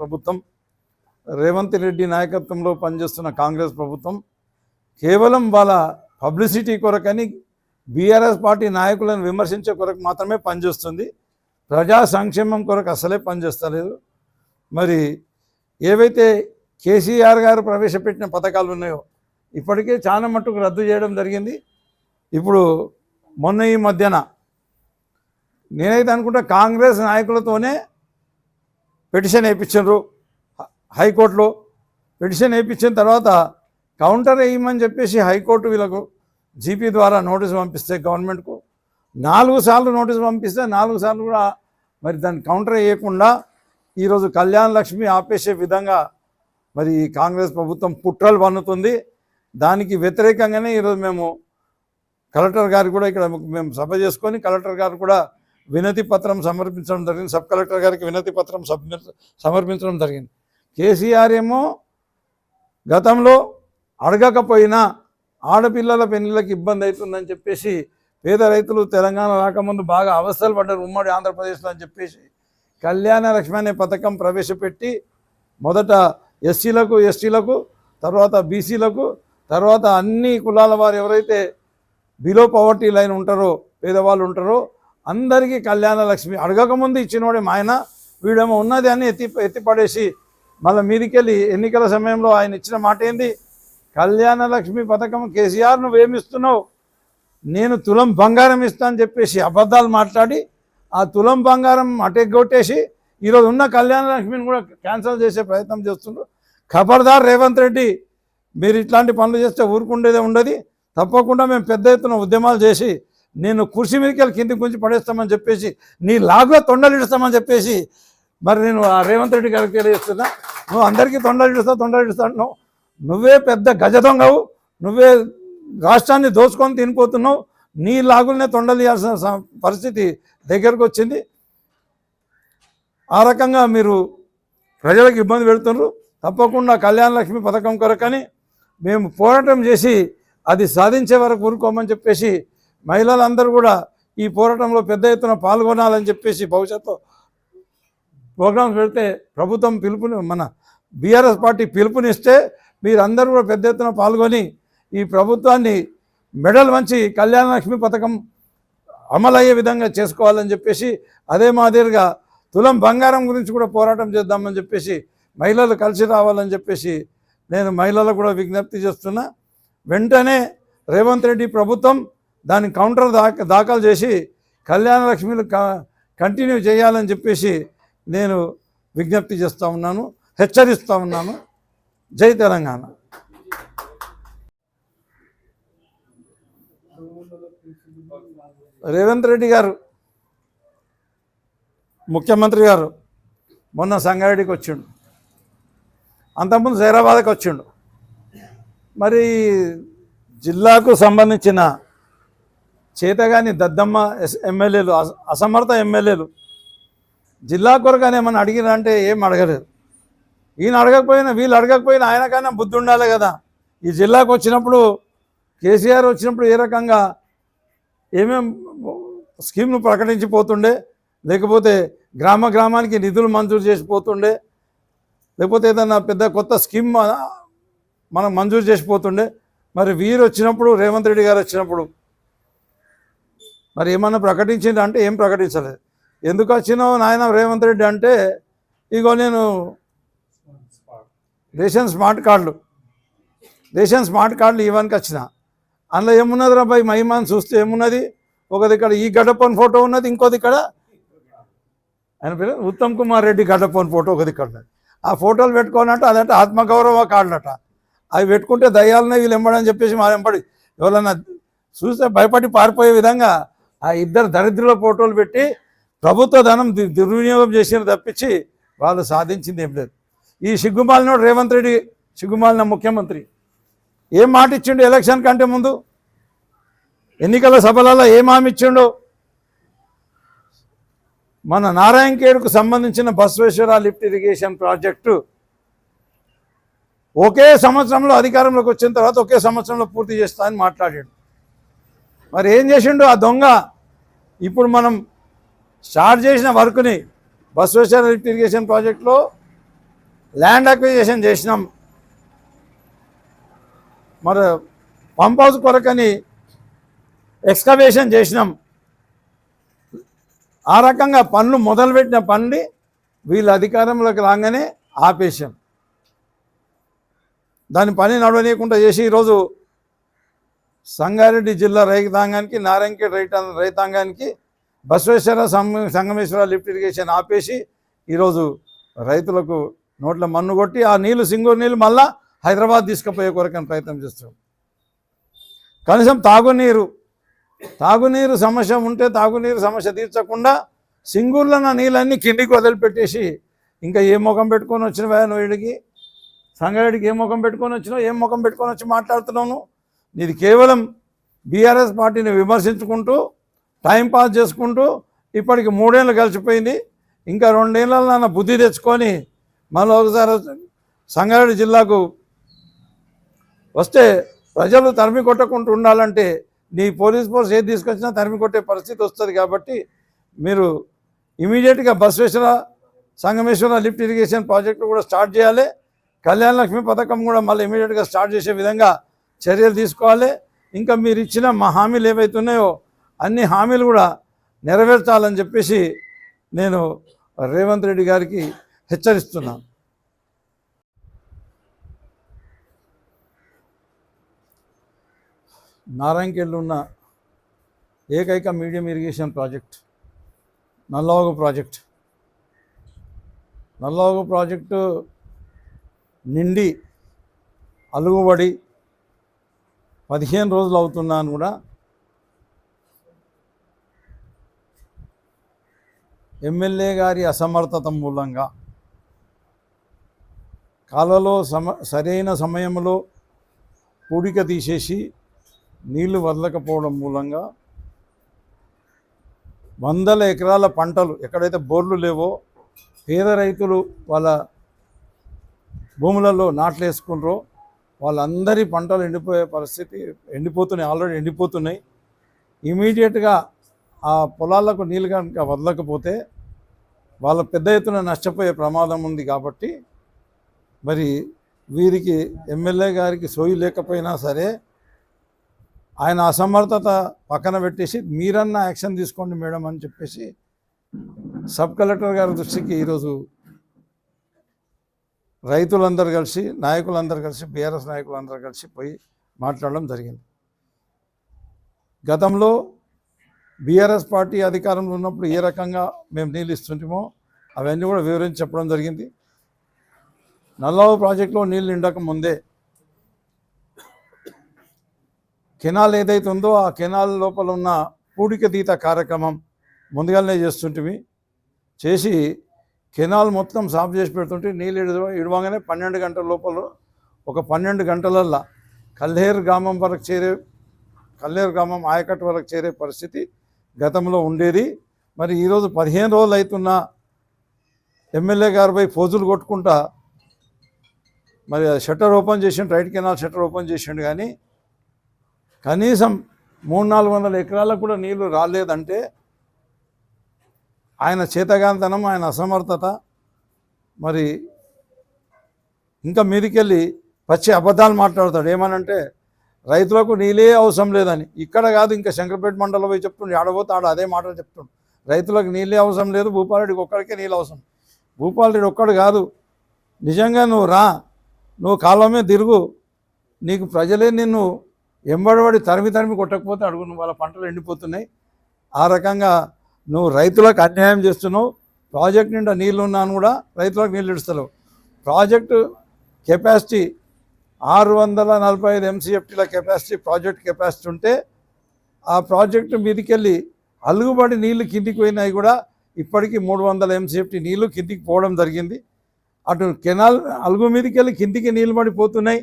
ప్రభుత్వం, రేవంత్ రెడ్డి నాయకత్వంలో పనిచేస్తున్న కాంగ్రెస్ ప్రభుత్వం కేవలం వాళ్ళ పబ్లిసిటీ కొరకని బీఆర్ఎస్ పార్టీ నాయకులను విమర్శించే కొరకు మాత్రమే పనిచేస్తుంది. ప్రజా సంక్షేమం కొరకు అసలే పనిచేస్తలేదు. మరి ఏవైతే కేసీఆర్ గారు ప్రవేశపెట్టిన పథకాలు ఉన్నాయో ఇప్పటికే చాలా మట్టుకు రద్దు చేయడం జరిగింది. ఇప్పుడు మొన్న ఈ మధ్యన నేనైతే అనుకుంటా కాంగ్రెస్ నాయకులతోనే పిటిషన్ వేయించారు హైకోర్టులో. పిటిషన్ వేయించిన తర్వాత కౌంటర్ వేయమని చెప్పేసి హైకోర్టు వీళ్ళకు జీపీ ద్వారా నోటీసు పంపిస్తే గవర్నమెంట్కు 4 సార్లు నోటీసు పంపిస్తే 4 సార్లు కూడా మరి దాన్ని కౌంటర్ వేయకుండా ఈరోజు కళ్యాణ లక్ష్మి ఆపేసే విధంగా మరి కాంగ్రెస్ ప్రభుత్వం కుట్రలు పన్నుతుంది. దానికి వ్యతిరేకంగానే ఈరోజు మేము కలెక్టర్ గారు కూడా ఇక్కడ మేము సభ చేసుకొని కలెక్టర్ గారు కూడా వినతి పత్రం సమర్పించడం జరిగింది. సబ్ కలెక్టర్ గారికి వినతి పత్రం సమర్పించడం జరిగింది. కేసీఆర్ ఏమో గతంలో అడగకపోయినా ఆడపిల్లల పెళ్లిళ్ళకి ఇబ్బంది అవుతుందని చెప్పేసి పేద రైతులు తెలంగాణ రాకముందు బాగా అవస్థలు పడ్డారు ఉమ్మడి ఆంధ్రప్రదేశ్లో అని చెప్పేసి కళ్యాణ లక్ష్మి అనే పథకం ప్రవేశపెట్టి మొదట ఎస్సీలకు ఎస్టీలకు తర్వాత బీసీలకు తర్వాత అన్ని కులాల వారు ఎవరైతే బిలో పవర్టీ లైన్ ఉంటారో పేదవాళ్ళు ఉంటారో అందరికీ కళ్యాణ లక్ష్మి అడగకముందు ఇచ్చినోడే మాయన వీడేమో ఉన్నది అని ఎత్తిపడేసి మళ్ళీ మీదికెళ్ళి ఎన్నికల సమయంలో ఆయన ఇచ్చిన మాట ఏంది, కళ్యాణ లక్ష్మి పథకం కేసీఆర్ నువ్వేమిస్తున్నావు, నేను తులం బంగారం ఇస్తా అని చెప్పేసి అబద్ధాలు మాట్లాడి ఆ తులం బంగారం అటెగ్గొట్టేసి ఈరోజు ఉన్న కళ్యాణ లక్ష్మిని కూడా క్యాన్సిల్ చేసే ప్రయత్నం చేస్తుండ్రు. ఖబర్దార్ రేవంత్ రెడ్డి, మీరు ఇట్లాంటి పనులు చేస్తే ఊరుకుండేదే ఉండదు. తప్పకుండా మేము పెద్ద ఎత్తున ఉద్యమాలు చేసి నేను కుర్చీ మీదకి కిందికి గుంచి పడేస్తామని చెప్పేసి నీ లాగులో తొండలిడుస్తామని చెప్పేసి మరి నేను ఆ రేవంత్ రెడ్డి గారికి తెలియజేస్తున్నా. నువ్వు అందరికీ తొండలిడుస్తావు, నువ్వే పెద్ద గజ దొంగవు, నువ్వే రాష్ట్రాన్ని దోచుకొని తినిపోతున్నావు, నీ లాగులనే తొండలియాల్సిన పరిస్థితి దగ్గరకు వచ్చింది. ఆ రకంగా మీరు ప్రజలకు ఇబ్బంది పెడుతున్నారు. తప్పకుండా కళ్యాణ లక్ష్మి పథకం కొరకని మేము పోరాటం చేసి అది సాధించే వరకు ఊరుకోమని చెప్పేసి మహిళలందరూ కూడా ఈ పోరాటంలో పెద్ద ఎత్తున పాల్గొనాలని చెప్పేసి భవిష్యత్తు ప్రోగ్రామ్స్ పెడితే ప్రభుత్వం మన బీఆర్ఎస్ పార్టీ పిలుపునిస్తే మీరందరూ కూడా పెద్ద ఎత్తున పాల్గొని ఈ ప్రభుత్వాన్ని మెడల్ వంచి కళ్యాణ లక్ష్మి పథకం అమలయ్యే విధంగా చేసుకోవాలని చెప్పేసి అదే మాదిరిగా తులం బంగారం గురించి కూడా పోరాటం చేద్దామని చెప్పేసి మహిళలు కలిసి రావాలని చెప్పేసి నేను మహిళలకు కూడా విజ్ఞప్తి చేస్తున్నా. వెంటనే రేవంత్ రెడ్డి ప్రభుత్వం దాని కౌంటర్ దాఖలు చేసి కళ్యాణ లక్ష్మిలు కంటిన్యూ చేయాలని చెప్పేసి నేను విజ్ఞప్తి చేస్తూ ఉన్నాను, హెచ్చరిస్తూ ఉన్నాను. జై తెలంగాణ. రేవంత్ రెడ్డి గారు ముఖ్యమంత్రి గారు మొన్న సంగారెడ్డికి వచ్చిండు, అంతకుముందు హైదరాబాద్కి వచ్చిండు. మరి జిల్లాకు సంబంధించిన చేతగాని దద్దమ్మ ఎమ్మెల్యేలు, అసమర్థ ఎమ్మెల్యేలు జిల్లా కొరకని ఏమన్నా అడిగినా అంటే ఏం అడగలేదు. ఈయన అడగకపోయినా వీళ్ళు అడగకపోయినా ఆయనకైనా బుద్ధి ఉండాలి కదా. ఈ జిల్లాకు వచ్చినప్పుడు కేసీఆర్ వచ్చినప్పుడు ఏ రకంగా ఏమేం స్కీమ్ను ప్రకటించిపోతుండే, లేకపోతే గ్రామానికి నిధులు మంజూరు చేసిపోతుండే, లేకపోతే ఏదన్నా పెద్ద కొత్త స్కీమ్ మనం మంజూరు చేసిపోతుండే. మరి వీరు వచ్చినప్పుడు రేవంత్ రెడ్డి గారు వచ్చినప్పుడు మరి ఏమన్నా ప్రకటించింది అంటే ఏం ప్రకటించలేదు. ఎందుకు వచ్చినావు నాయన రేవంత్ రెడ్డి అంటే, ఇగో నేను రేషన్ స్మార్ట్ కార్డులు ఇవ్వడానికి వచ్చిన. అందులో ఏమున్నది రా బాయ్ మహిమాని చూస్తే ఏమున్నది, ఒకది ఇక్కడ ఈ గడ్డపోన్ ఫోటో ఉన్నది, ఇంకోది ఇక్కడ ఆయన పేరు ఉత్తమ్ కుమార్ రెడ్డి గడ్డపోన్ ఫోటో ఒకది ఇక్కడ ఉన్నది. ఆ ఫోటోలు పెట్టుకోనంటే అదంటే ఆత్మగౌరవ కార్డులట. అవి పెట్టుకుంటే దయ్యాలనే వీళ్ళు ఎంబడని చెప్పేసి మా ఎంబడి ఎవరన్నా చూస్తే భయపడి పారిపోయే విధంగా ఆ ఇద్దరు దరిద్రుల ఫోటోలు పెట్టి ప్రభుత్వ ధనం దుర్వినియోగం చేసిన తప్పించి వాళ్ళు సాధించింది ఏం లేదు. ఈ సిగ్గుమాలినోడు రేవంత్ రెడ్డి, సిగ్గుమాలిన ముఖ్యమంత్రి ఏం మాట ఇచ్చిండు ఎలక్షన్ కంటే ముందు, ఎన్నికల సభలలో ఏం హామీ ఇచ్చిండు. మన నారాయణఖేడ్కు సంబంధించిన బసవేశ్వర లిఫ్ట్ ఇరిగేషన్ ప్రాజెక్టు ఒకే సంవత్సరంలో అధికారంలోకి వచ్చిన తర్వాత ఒకే సంవత్సరంలో పూర్తి చేస్తా అని మాట్లాడాడు. మరి ఏం చేసిండు ఆ దొంగ? ఇప్పుడు మనం స్టార్ట్ చేసిన వర్క్ని బసవేశ్వర లిఫ్ట్ ఇరిగేషన్ ప్రాజెక్టులో ల్యాండ్ అక్విజిషన్ చేసినాం, మరి పంప్ హౌస్ కొరకని ఎక్స్కవేషన్ చేసినాం. ఆ రకంగా పనులు మొదలుపెట్టిన పనులు వీళ్ళు అధికారంలోకి రాగానే ఆపేశాం. దాని పని నడవనీయకుండా చేసి ఈరోజు సంగారెడ్డి జిల్లా రైతాంగానికి, నారాయణఖేడ్ రైతాంగానికి బసవేశ్వర సంగమేశ్వర లిఫ్ట్ ఇరిగేషన్ ఆపేసి ఈరోజు రైతులకు నోట్ల మన్ను కొట్టి ఆ నీళ్లు, సింగూరు నీళ్ళు మళ్ళా హైదరాబాద్ తీసుకుపోయే కొరకని ప్రయత్నం చేస్తాం. కనీసం తాగునీరు సమస్య ఉంటే తాగునీరు సమస్య తీర్చకుండా సింగూరులో నా నీళ్ళన్నీ కిందికి వదిలిపెట్టేసి ఇంకా ఏ ముఖం పెట్టుకొని వచ్చినవా నువ్వు వీడికి, సంగారెడ్డికి ఏ ముఖం పెట్టుకొని వచ్చినావు, ఏం ముఖం పెట్టుకొని వచ్చి మాట్లాడుతున్నావు? నీది కేవలం బీఆర్ఎస్ పార్టీని విమర్శించుకుంటూ టైంపాస్ చేసుకుంటూ ఇప్పటికి 3 ఏళ్ళు కలిసిపోయింది. ఇంకా 2 ఏళ్ళలో నాన్న బుద్ధి తెచ్చుకొని మళ్ళీ ఒకసారి సంగారెడ్డి జిల్లాకు వస్తే ప్రజలు తరిమి కొట్టకుండా ఉండాలంటే నీ పోలీస్ ఫోర్స్ ఏది తీసుకొచ్చినా తరిమి కొట్టే పరిస్థితి వస్తుంది. కాబట్టి మీరు ఇమీడియట్గా Basaveshwara Sangameshwara lift irrigation project కూడా స్టార్ట్ చేయాలి. కళ్యాణ లక్ష్మి పథకం కూడా మళ్ళీ ఇమీడియట్గా స్టార్ట్ చేసే విధంగా చర్యలు తీసుకోవాలి. ఇంకా మీరు ఇచ్చిన మా హామీలు ఏవైతే ఉన్నాయో అన్ని హామీలు కూడా నెరవేర్చాలని చెప్పేసి నేను రేవంత్ రెడ్డి గారికి హెచ్చరిస్తున్నాను. నారాయణఖేడ్లో ఉన్న ఏకైక medium irrigation project Nallavagu project నిండి అలుగుబడి 15 రోజులు అవుతున్నాను కూడా ఎమ్మెల్యే గారి అసమర్థత మూలంగా కాలువలో సరైన సమయంలో పూడిక తీసేసి నీళ్లు వదలకపోవడం మూలంగా 100 ఎకరాల పంటలు ఎక్కడైతే బోర్లు లేవో పేద రైతులు వాళ్ళ భూములలో నాట్లు వేసుకుంటారో వాళ్ళందరి పంటలు ఎండిపోయే పరిస్థితి, ఆల్రెడీ ఎండిపోతున్నాయి. ఇమీడియట్గా ఆ పొలాలకు నీళ్ళు కనుక వదలకపోతే వాళ్ళ పెద్ద ఎత్తున నష్టపోయే ప్రమాదం ఉంది. కాబట్టి మరి వీరికి ఎమ్మెల్యే గారికి సోయి లేకపోయినా సరే ఆయన అసమర్థత పక్కన పెట్టేసి మీరన్నా యాక్షన్ తీసుకోండి మేడం అని చెప్పేసి సబ్ కలెక్టర్ గారి దృష్టికి ఈరోజు రైతులందరూ కలిసి, నాయకులందరూ కలిసి, బీఆర్ఎస్ నాయకులందరూ కలిసి పోయి మాట్లాడడం జరిగింది. గతంలో బీఆర్ఎస్ పార్టీ అధికారంలో ఉన్నప్పుడు ఏ రకంగా మేము నీళ్ళు ఇస్తుంటామో అవన్నీ కూడా వివరించి చెప్పడం జరిగింది. నల్లవాగు ప్రాజెక్టులో నీళ్ళు నిండక ముందే కెనాల్ ఏదైతే ఉందో ఆ కెనాల్ లోపల ఉన్న పూడిక తీత కార్యక్రమం ముందుగానే చేసి కెనాల్ మొత్తం సాఫ్ చేసి పెడుతుంటే నీళ్ళు ఇడవగానే 12 గంటల లోపల 12 గంటలల్లో కల్లేరు గ్రామం ఆయకట్టు వరకు చేరే పరిస్థితి గతంలో ఉండేది. మరి ఈరోజు 15 రోజులు అవుతున్న ఎమ్మెల్యే గారిపై ఫోజులు కొట్టుకుంటా మరి షట్టర్ ఓపెన్ చేసిండు, రైట్ కెనాల్ షట్టర్ ఓపెన్ చేసిండు. కానీ కనీసం 300-400 ఎకరాలకు కూడా నీళ్లు రాలేదంటే ఆయన చేతగాంతనం, ఆయన అసమర్థత. మరి ఇంకా మీదికెళ్ళి పచ్చి అబద్ధాలు మాట్లాడతాడు. ఏమనంటే రైతులకు నీళ్ళే అవసరం లేదని. ఇక్కడ కాదు, ఇంకా శంకరపేట మండలంలో పోయి చెప్తుండే, ఆడబోతే అదే మాటలు చెప్తుండు. రైతులకు నీళ్ళే అవసరం లేదు, భూపాలరెడ్డికి ఒక్కడికే నీళ్ళు అవసరం. భూపాలరెడ్డి ఒక్కడు కాదు, నిజంగా నువ్వు నువ్వు కాలమే తిరుగు, నీకు ప్రజలే నిన్ను ఎంబడబడి తరిమి కొట్టకపోతే అడుగు, నువ్వు వాళ్ళ పంటలు ఎండిపోతున్నాయి. ఆ రకంగా నువ్వు రైతులకు అన్యాయం చేస్తున్నావు. ప్రాజెక్ట్ నిండా నీళ్ళు ఉన్నాను కూడా రైతులకు నీళ్ళు ఇడుస్తలేవు. ప్రాజెక్టు కెపాసిటీ 645 MCFTల కెపాసిటీ, ప్రాజెక్ట్ కెపాసిటీ ఉంటే ఆ ప్రాజెక్టు మీదికెళ్ళి అలుగుబడి నీళ్లు కిందికి పోయినాయి కూడా ఇప్పటికీ 300 MCFT నీళ్లు కిందికి పోవడం జరిగింది. అటు కెనాల్ అలుగు మీదకెళ్ళి కిందికి నీళ్ళు పడిపోతున్నాయి.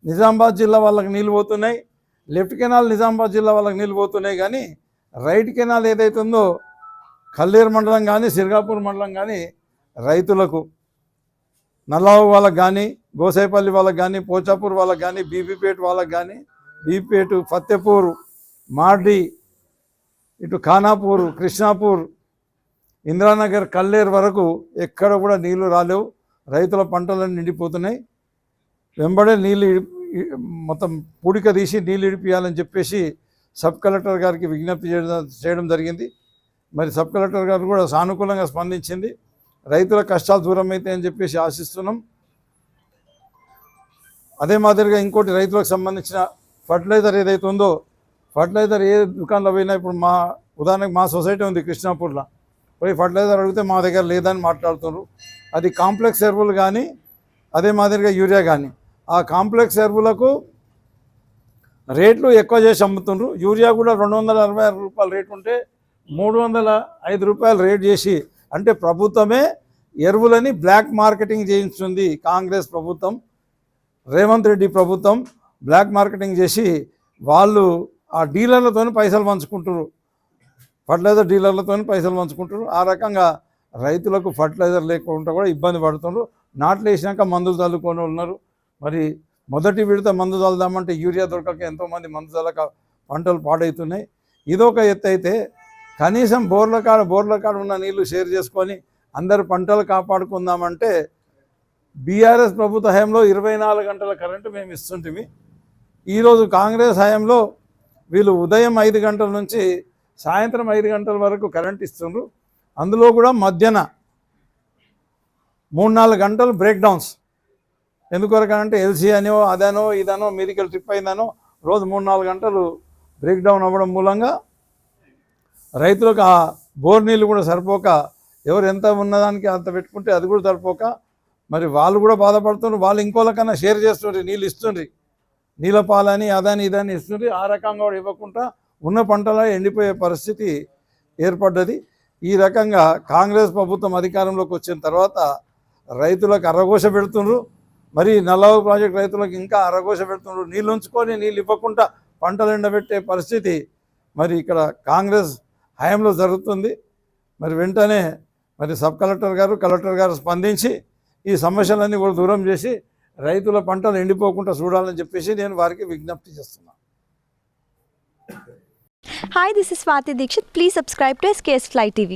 నిజామాబాద్ జిల్లా వాళ్ళకి నీళ్ళు పోతున్నాయి, లెఫ్ట్ కెనాల్ నిజామాబాద్ జిల్లా వాళ్ళకి నీళ్ళు పోతున్నాయి. కానీ రైట్ కెనాల్ ఏదైతే ఉందో కల్లేరు మండలం కానీ, సిర్గాపూర్ మండలం కానీ రైతులకు, నల్లవాగు వాళ్ళకి కానీ, గోసాయిపల్లి వాళ్ళకి కానీ, పోచాపూర్ వాళ్ళకి కానీ, బీబీపేట వాళ్ళకి కానీ, బీబీపేట, ఫత్తెపూర్, మార్డి, ఇటు ఖానాపూర్, కృష్ణాపూర్, ఇంద్రానగర్, కల్లేరు వరకు ఎక్కడ కూడా నీళ్లు రాలేవు. రైతుల పంటలన్నీ నిండిపోతున్నాయి. వెంబడే నీళ్ళు మొత్తం పూడిక తీసి నీళ్ళు ఇడిపియాలని చెప్పేసి సబ్ కలెక్టర్ గారికి విజ్ఞప్తి చేయడం జరిగింది. మరి సబ్ కలెక్టర్ గారు కూడా సానుకూలంగా స్పందించింది. రైతుల కష్టాలు దూరం అవుతాయని చెప్పేసి ఆశిస్తున్నాం. అదే మాదిరిగా ఇంకోటి రైతులకు సంబంధించిన ఫర్టిలైజర్ ఏదైతే ఉందో, ఫర్టిలైజర్ ఏ దుకాణంలో పోయినా ఇప్పుడు ఉదాహరణకు మా సొసైటీ ఉంది కృష్ణాపూర్లో, పోయి ఫర్టిలైజర్ అడిగితే మా దగ్గర లేదని మాట్లాడుతున్నారు. అది కాంప్లెక్స్ ఎరువులు కానీ అదే మాదిరిగా యూరియా కానీ, ఆ కాంప్లెక్స్ ఎరువులకు రేట్లు ఎక్కువ చేసి అమ్ముతుండ్రు. యూరియా కూడా 266 రూపాయల రేటు ఉంటే 305 రూపాయలు రేట్ చేసి, అంటే ప్రభుత్వమే ఎరువులని బ్లాక్ మార్కెటింగ్ చేయిస్తుంది. కాంగ్రెస్ ప్రభుత్వం, రేవంత్ రెడ్డి ప్రభుత్వం బ్లాక్ మార్కెటింగ్ చేసి వాళ్ళు ఆ డీలర్లతో పైసలు పంచుకుంటారు, ఫర్టిలైజర్ డీలర్లతో పైసలు పంచుకుంటారు. ఆ రకంగా రైతులకు ఫర్టిలైజర్ లేకుండా కూడా ఇబ్బంది పడుతున్నారు. నాట్లు వేసినాక మందులు చల్లుకొని ఉన్నారు. మరి మొదటి విడత మందు చల్లుదామంటే యూరియా దొరకక ఎంతోమంది మందు చల్లక పంటలు పాడవుతున్నాయి. ఇదొక ఎత్తు అయితే, కనీసం బోర్ల కాడ ఉన్న నీళ్లు షేర్ చేసుకొని అందరు పంటలు కాపాడుకుందామంటే బీఆర్ఎస్ ప్రభుత్వ హయాంలో 24 గంటల కరెంటు మేము ఇస్తుంటిమి. ఈరోజు కాంగ్రెస్ హయాంలో వీళ్ళు ఉదయం 5 గంటల నుంచి సాయంత్రం 5 గంటల వరకు కరెంట్ ఇస్తుండ్రు. అందులో కూడా మధ్యాహ్న 3-4 గంటలు బ్రేక్ డౌన్స్. ఎందుకొరకనంటే ఎల్సీ అనో అదనో ఇదనో మెడికల్ ట్రిప్ అయిందనో రోజు 3-4 గంటలు బ్రేక్ డౌన్ అవ్వడం మూలంగా రైతులకు ఆ బోర్ నీళ్ళు కూడా సరిపోక, ఎవరు ఎంత ఉన్నదానికి అంత పెట్టుకుంటే అది కూడా సరిపోక మరి వాళ్ళు కూడా బాధపడుతున్నారు. వాళ్ళు ఇంకోళ్ళకన్నా షేర్ చేస్తుండ్రు, నీళ్ళు ఇస్తుండ్రి, నీళ్ళ పాలని అదని ఇదని ఇస్తుండ్రి. ఆ రకంగా కూడా ఇవ్వకుండా ఉన్న పంటలో ఎండిపోయే పరిస్థితి ఏర్పడ్డది. ఈ రకంగా కాంగ్రెస్ ప్రభుత్వం అధికారంలోకి వచ్చిన తర్వాత రైతులకు అరగోస పెడుతుండ్రు. మరి నల్లవ ప్రాజెక్ట్ రైతులకు ఇంకా అరగోస పెడుతుండ్రు. నీళ్ళు ఉంచుకొని నీళ్ళు ఇవ్వకుండా పంటలు ఎండబెట్టే పరిస్థితి మరి ఇక్కడ కాంగ్రెస్ హయాంలో జరుగుతుంది. మరి వెంటనే మరి సబ్ కలెక్టర్ గారు స్పందించి ఈ సమస్యలన్నీ కూడా దూరం చేసి రైతుల పంటలు ఎండిపోకుండా చూడాలని చెప్పేసి నేను వారికి విజ్ఞప్తి చేస్తున్నాను. Hi, this is Swati Dikshit. Please subscribe to SKS Fly TV.